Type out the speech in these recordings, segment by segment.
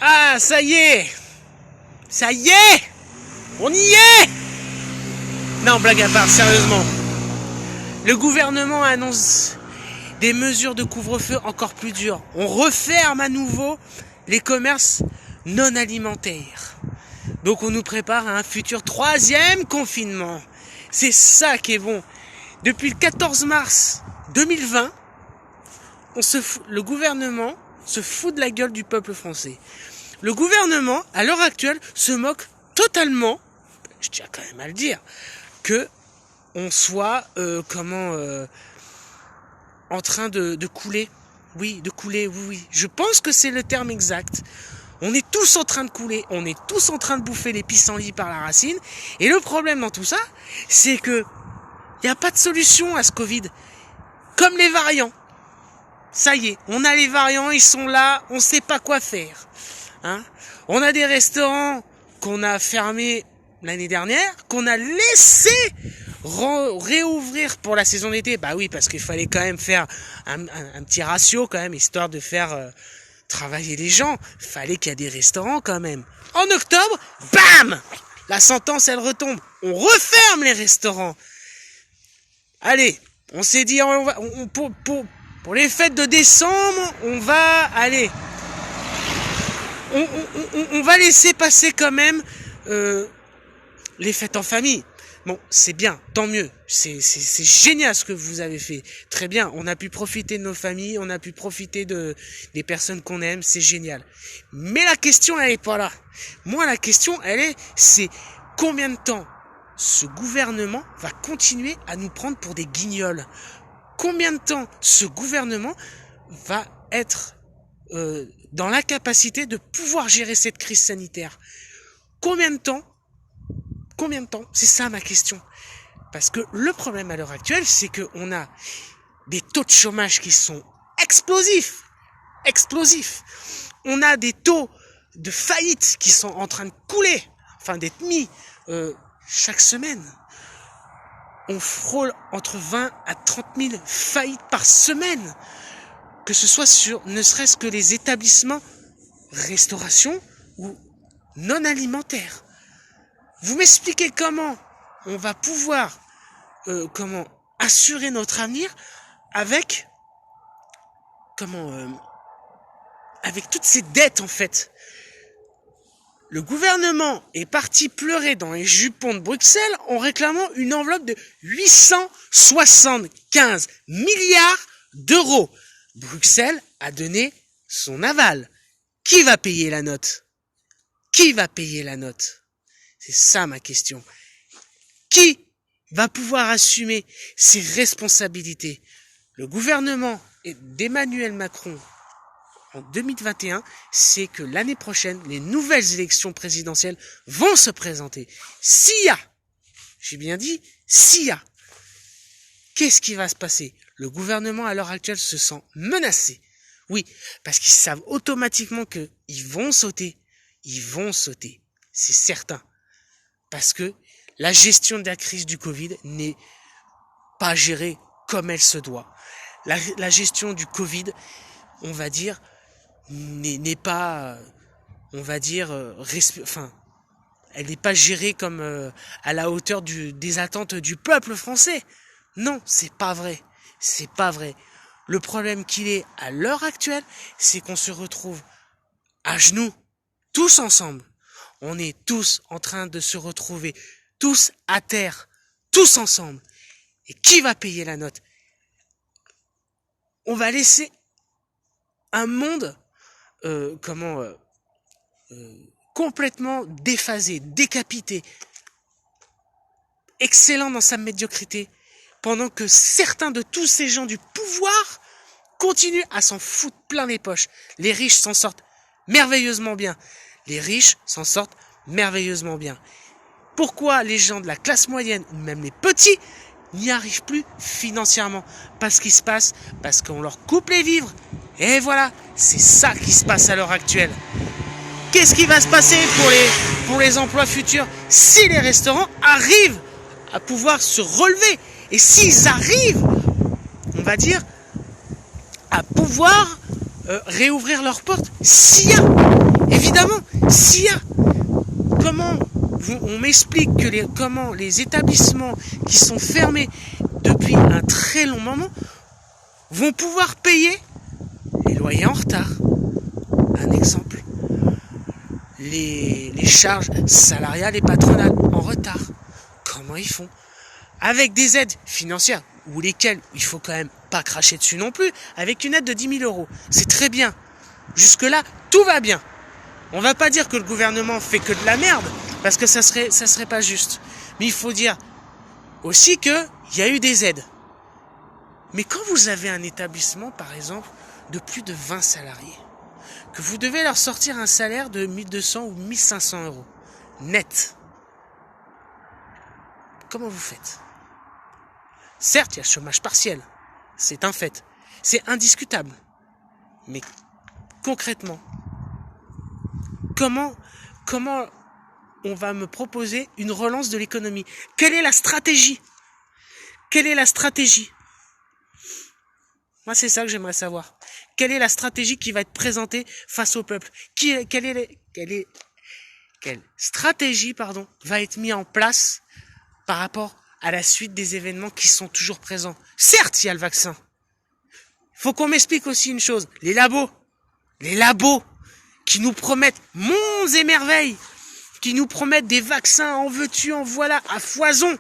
Ah, ça y est! Ça y est! On y est! Non, blague à part, sérieusement. Le gouvernement annonce des mesures de couvre-feu encore plus dures. On referme à nouveau les commerces non alimentaires. Donc on nous prépare à un futur 3e confinement. C'est ça qui est bon. Depuis le 14 mars 2020, le gouvernement se fout de la gueule du peuple français. Le gouvernement, à l'heure actuelle, se moque totalement, je tiens quand même à le dire, que on soit en train de couler. Oui, de couler, oui. Je pense que c'est le terme exact. On est tous en train de couler, on est tous en train de bouffer les pissenlits par la racine. Et le problème dans tout ça, c'est que il n'y a pas de solution à ce Covid. Comme les variants. Ça y est, on a les variants, ils sont là, on ne sait pas quoi faire. Hein? On a des restaurants qu'on a fermés l'année dernière, qu'on a laissé réouvrir pour la saison d'été. Bah oui, parce qu'il fallait quand même faire un petit ratio quand même, histoire de faire travailler les gens. Il fallait qu'il y ait des restaurants quand même. En octobre, bam! La sentence, elle retombe. On referme les restaurants. Allez, on s'est dit, pour les fêtes de décembre, on va aller... On va laisser passer quand même les fêtes en famille. Bon, c'est bien, tant mieux. C'est génial ce que vous avez fait. Très bien, on a pu profiter de nos familles, on a pu profiter des personnes qu'on aime, c'est génial. Mais la question, elle est pas là. Moi, la question, c'est combien de temps ce gouvernement va continuer à nous prendre pour des guignols? Combien de temps ce gouvernement va être dans l'incapacité de pouvoir gérer cette crise sanitaire? Combien de temps? C'est ça ma question. Parce que le problème à l'heure actuelle, c'est qu'on a des taux de chômage qui sont explosifs. On a des taux de faillite qui sont en train de couler, enfin d'être mis chaque semaine. On frôle entre 20 à 30 000 faillites par semaine. Que ce soit sur ne serait-ce que les établissements restauration ou non alimentaires. Vous m'expliquez comment on va pouvoir assurer notre avenir avec avec toutes ces dettes en fait. Le gouvernement est parti pleurer dans les jupons de Bruxelles en réclamant une enveloppe de 875 milliards d'euros. Bruxelles a donné son aval. Qui va payer la note? C'est ça ma question. Qui va pouvoir assumer ses responsabilités? Le gouvernement d'Emmanuel Macron en 2021, c'est que l'année prochaine, les nouvelles élections présidentielles vont se présenter. S'il y a, j'ai bien dit, s'il y a, qu'est-ce qui va se passer? Le gouvernement à l'heure actuelle se sent menacé. Oui, parce qu'ils savent automatiquement qu'ils vont sauter. C'est certain. Parce que la gestion de la crise du Covid n'est pas gérée comme elle se doit. La gestion du Covid, on va dire, n'est pas, on va dire, elle n'est pas gérée comme à la hauteur des attentes du peuple français. Non, c'est pas vrai. Le problème qu'il est à l'heure actuelle, c'est qu'on se retrouve à genoux, tous ensemble. On est tous en train de se retrouver, tous à terre, tous ensemble. Et qui va payer la note? On va laisser un monde complètement déphasé, décapité, excellent dans sa médiocrité, pendant que certains de tous ces gens du pouvoir continuent à s'en foutre plein les poches. Les riches s'en sortent merveilleusement bien. Pourquoi les gens de la classe moyenne, ou même les petits, n'y arrivent plus financièrement? Parce qu'on leur coupe les vivres. Et voilà, c'est ça qui se passe à l'heure actuelle. Qu'est-ce qui va se passer pour les emplois futurs si les restaurants arrivent à pouvoir se relever? Et s'ils arrivent, on va dire, à pouvoir réouvrir leurs portes? S'il y a, évidemment, s'il y a. Comment on m'explique que comment les établissements qui sont fermés depuis un très long moment vont pouvoir payer les loyers en retard? Un exemple. Les charges salariales et patronales en retard. Comment ils font? Avec des aides financières, ou lesquelles il faut quand même pas cracher dessus non plus, avec une aide de 10 000 euros. C'est très bien. Jusque-là, tout va bien. On va pas dire que le gouvernement fait que de la merde, parce que ça serait pas juste. Mais il faut dire aussi qu'il y a eu des aides. Mais quand vous avez un établissement, par exemple, de plus de 20 salariés, que vous devez leur sortir un salaire de 1200 ou 1500 euros, net, comment vous faites? Certes, il y a le chômage partiel, c'est un fait, c'est indiscutable. Mais concrètement, comment on va me proposer une relance de l'économie? Quelle est la stratégie? Quelle est la stratégie? Moi, c'est ça que j'aimerais savoir. Quelle est la stratégie qui va être présentée face au peuple? Quelle stratégie, va être mise en place par rapport à la suite des événements qui sont toujours présents? Certes, il y a le vaccin. Faut qu'on m'explique aussi une chose. Les labos qui nous promettent monts et merveilles, qui nous promettent des vaccins en veux-tu, en voilà, à foison.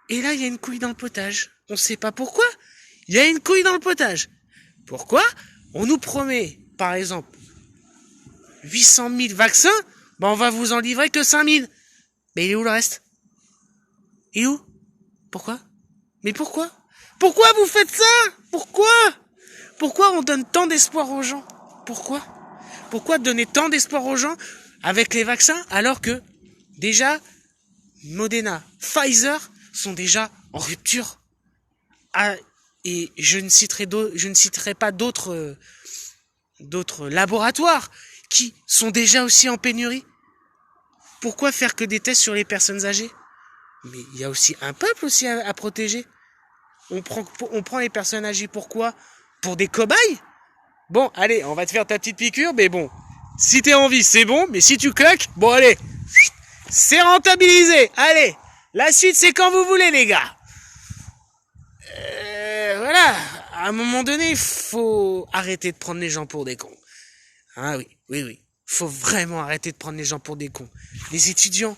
Et là, il y a une couille dans le potage. On ne sait pas pourquoi. Il y a une couille dans le potage. Pourquoi? On nous promet, par exemple, 800 000 vaccins, on va vous en livrer que 5 000. Mais il est où le reste? Il est où? Pourquoi? Mais pourquoi? Pourquoi vous faites ça? Pourquoi on donne tant d'espoir aux gens? Pourquoi donner tant d'espoir aux gens avec les vaccins alors que déjà Moderna, Pfizer sont déjà en rupture? Et je ne citerai pas d'autres laboratoires qui sont déjà aussi en pénurie. Pourquoi faire que des tests sur les personnes âgées? Mais il y a aussi un peuple aussi à protéger. On prend les personnes âgées pourquoi? Pour des cobayes? Bon, allez, on va te faire ta petite piqûre, mais bon, si t'es en vie, c'est bon, mais si tu claques, bon allez, c'est rentabilisé. Allez, la suite c'est quand vous voulez les gars. Voilà, à un moment donné, il faut arrêter de prendre les gens pour des cons. Ah oui. Faut vraiment arrêter de prendre les gens pour des cons. Les étudiants,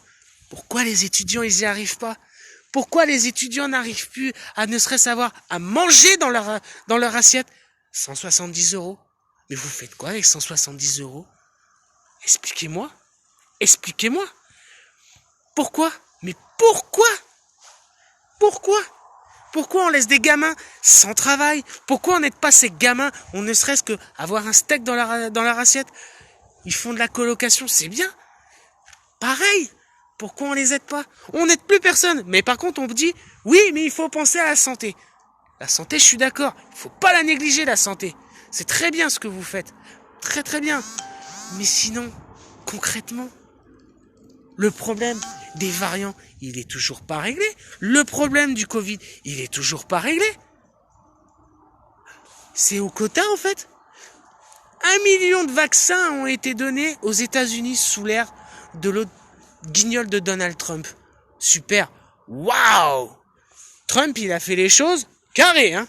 pourquoi les étudiants ils y arrivent pas? Pourquoi les étudiants n'arrivent plus à ne serait-ce avoir à manger dans leur assiette? 170 euros. Mais vous faites quoi avec 170 euros? Expliquez-moi. Pourquoi? Mais pourquoi? Pourquoi on laisse des gamins sans travail? Pourquoi on n'aide pas ces gamins? On ne serait-ce que avoir un steak dans leur assiette. Ils font de la colocation, c'est bien. Pareil. Pourquoi on les aide pas? On n'aide plus personne. Mais par contre, on dit, oui, mais il faut penser à la santé. La santé, je suis d'accord. Il faut pas la négliger, la santé. C'est très bien ce que vous faites. Très très bien. Mais sinon, concrètement, le problème des variants, il est toujours pas réglé. Le problème du Covid, il est toujours pas réglé. C'est au quota, en fait. 1 million de vaccins ont été donnés aux États-Unis sous l'ère de l'autre guignol de Donald Trump. Super. Waouh! Trump, il a fait les choses carrées, hein.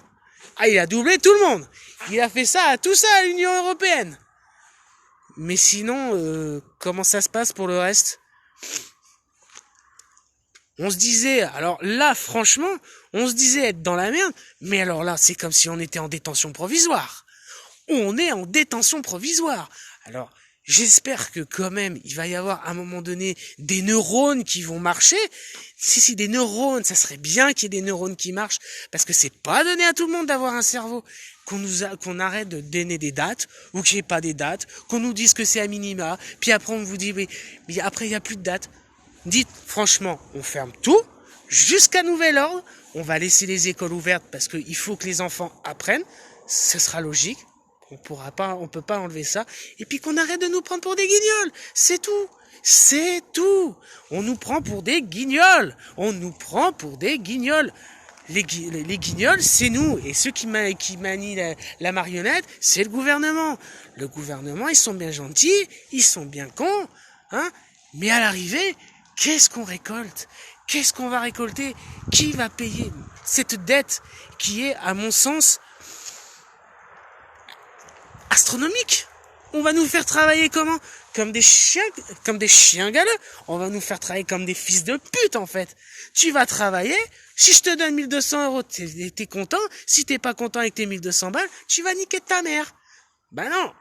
Ah, il a doublé tout le monde. Il a fait ça à l'Union européenne. Mais sinon, comment ça se passe pour le reste? On se disait, alors là, franchement, on se disait être dans la merde, mais alors là, c'est comme si on était en détention provisoire. On est en détention provisoire. Alors, j'espère que quand même, il va y avoir à un moment donné des neurones qui vont marcher. Si, des neurones, ça serait bien qu'il y ait des neurones qui marchent, parce que c'est pas donné à tout le monde d'avoir un cerveau. Qu'on arrête de donner des dates, ou qu'il n'y ait pas des dates, qu'on nous dise que c'est à minima, puis après on vous dit, mais après il n'y a plus de dates. Dites, franchement, on ferme tout, jusqu'à nouvel ordre, on va laisser les écoles ouvertes, parce qu'il faut que les enfants apprennent, ce sera logique. On peut pas enlever ça. Et puis qu'on arrête de nous prendre pour des guignols. C'est tout. On nous prend pour des guignols. les guignols, c'est nous. Et ceux qui manient la marionnette, c'est le gouvernement. Le gouvernement, ils sont bien gentils, ils sont bien cons, hein. Mais à l'arrivée, qu'est-ce qu'on récolte? Qu'est-ce qu'on va récolter? Qui va payer cette dette qui est, à mon sens, astronomique? On va nous faire travailler comment? Comme des chiens galeux. On va nous faire travailler comme des fils de pute, en fait. Tu vas travailler, si je te donne 1200 €, t'es content. Si t'es pas content avec tes 1200 balles, tu vas niquer ta mère. Ben non,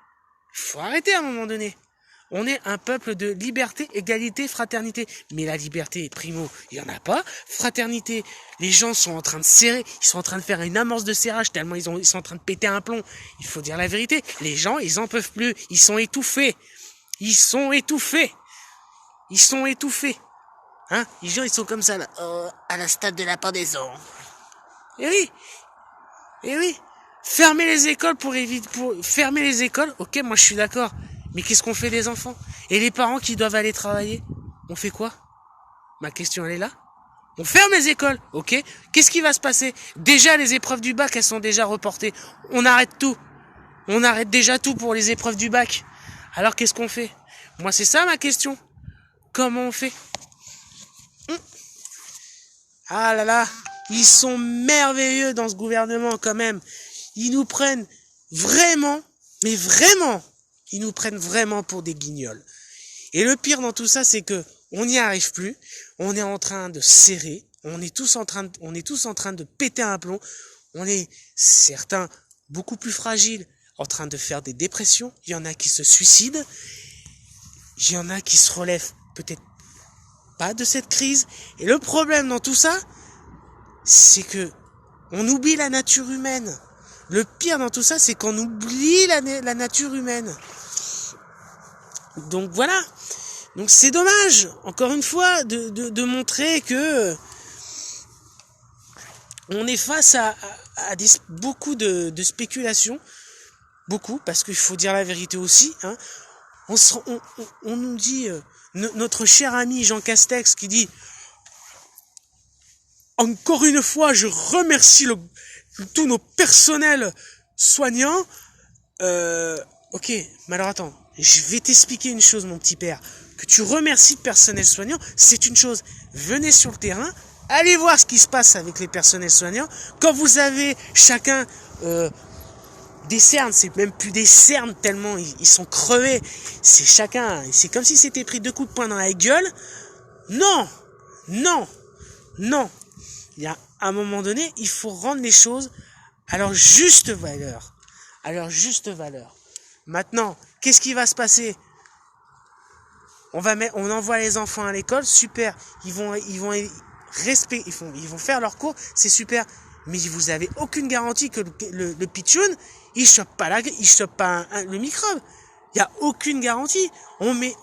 faut arrêter à un moment donné. On est un peuple de liberté, égalité, fraternité. Mais la liberté, primo, il y en a pas. Fraternité, les gens sont en train de serrer, ils sont en train de faire une amorce de serrage tellement ils sont en train de péter un plomb. Il faut dire la vérité. Les gens, ils en peuvent plus. Ils sont étouffés. Ils sont étouffés. Ils sont étouffés. Hein? Les gens, ils sont comme ça, là, à la stade de la pendaison. Eh oui. Eh oui. Fermer les écoles pour fermer les écoles. Ok, moi je suis d'accord. Mais qu'est-ce qu'on fait des enfants? Et les parents qui doivent aller travailler? On fait quoi? Ma question, elle est là. On ferme les écoles, ok? Qu'est-ce qui va se passer? Déjà, les épreuves du bac, elles sont déjà reportées. On arrête tout. On arrête déjà tout pour les épreuves du bac. Alors, qu'est-ce qu'on fait? Moi, c'est ça ma question. Comment on fait? Ah là là, ils sont merveilleux dans ce gouvernement quand même. Ils nous prennent vraiment, mais vraiment, ils nous prennent vraiment pour des guignols. Et le pire dans tout ça, c'est que on n'y arrive plus. On est en train de serrer. On est tous en train de péter un plomb. On est, certains, beaucoup plus fragiles, en train de faire des dépressions. Il y en a qui se suicident. Il y en a qui se relèvent peut-être pas de cette crise. Et le problème dans tout ça, c'est que on oublie la nature humaine. Le pire dans tout ça, c'est qu'on oublie la nature humaine. Donc voilà. Donc c'est dommage, encore une fois, de montrer que on est face à beaucoup de spéculations. Beaucoup, parce qu'il faut dire la vérité aussi. Hein. On nous dit, notre cher ami Jean Castex qui dit « Encore une fois, je remercie tous nos personnels soignants. » Ok, mais alors attends, je vais t'expliquer une chose, mon petit père. Que tu remercies le personnel soignant, c'est une chose. Venez sur le terrain, allez voir ce qui se passe avec les personnels soignants. Quand vous avez chacun des cernes, c'est même plus des cernes tellement ils sont crevés. C'est chacun, c'est comme si c'était pris 2 coups de poing dans la gueule. Non, non, non. Il y a un moment donné, il faut rendre les choses à leur juste valeur. À leur juste valeur. Maintenant, qu'est-ce qui va se passer? On envoie les enfants à l'école, super. Ils vont faire leur cours, c'est super. Mais vous avez aucune garantie que le pitchoun, il chope pas le microbe. Il y a aucune garantie. On met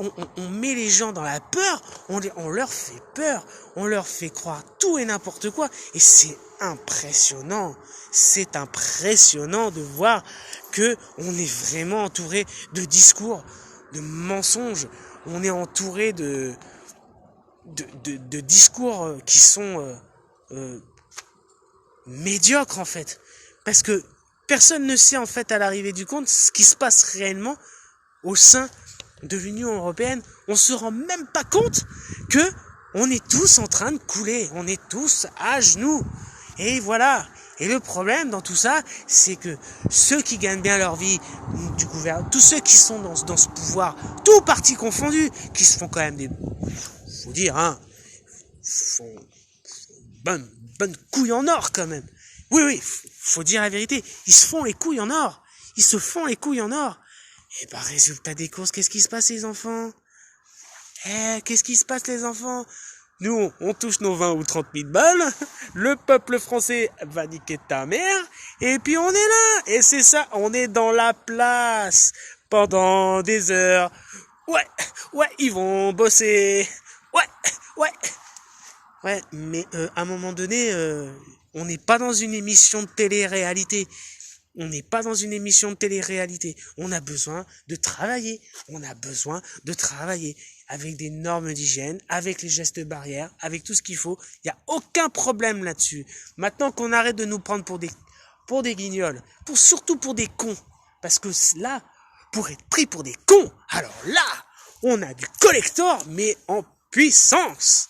les gens dans la peur, on leur fait peur, on leur fait croire tout et n'importe quoi. Et c'est impressionnant. C'est impressionnant de voir que on est vraiment entouré de discours, de mensonges. On est entouré de discours qui sont médiocres en fait. Parce que personne ne sait en fait à l'arrivée du compte ce qui se passe réellement au sein de l'Union européenne. On se rend même pas compte que on est tous en train de couler. On est tous à genoux. Et voilà. Et le problème dans tout ça, c'est que ceux qui gagnent bien leur vie du gouvernement, tous ceux qui sont dans ce pouvoir, tous partis confondus, qui se font quand même faut dire, hein, font bonne couille en or quand même. Oui, faut dire la vérité. Ils se font les couilles en or. Ils se font les couilles en or. Et bah, résultat des courses, qu'est-ce qui se passe les enfants? Qu'est-ce qui se passe les enfants? Nous, on touche nos 20 ou 30 000 balles, le peuple français va niquer ta mère, et puis on est là, et c'est ça, on est dans la place, pendant des heures, ouais, ils vont bosser, ouais, mais à un moment donné, on n'est pas dans une émission de télé-réalité, On n'est pas dans une émission de télé-réalité. On a besoin de travailler. On a besoin de travailler avec des normes d'hygiène, avec les gestes barrières, avec tout ce qu'il faut. Il n'y a aucun problème là-dessus. Maintenant qu'on arrête de nous prendre pour des guignols, surtout pour des cons. Parce que là, pour être pris pour des cons, alors là, on a du collector, mais en puissance.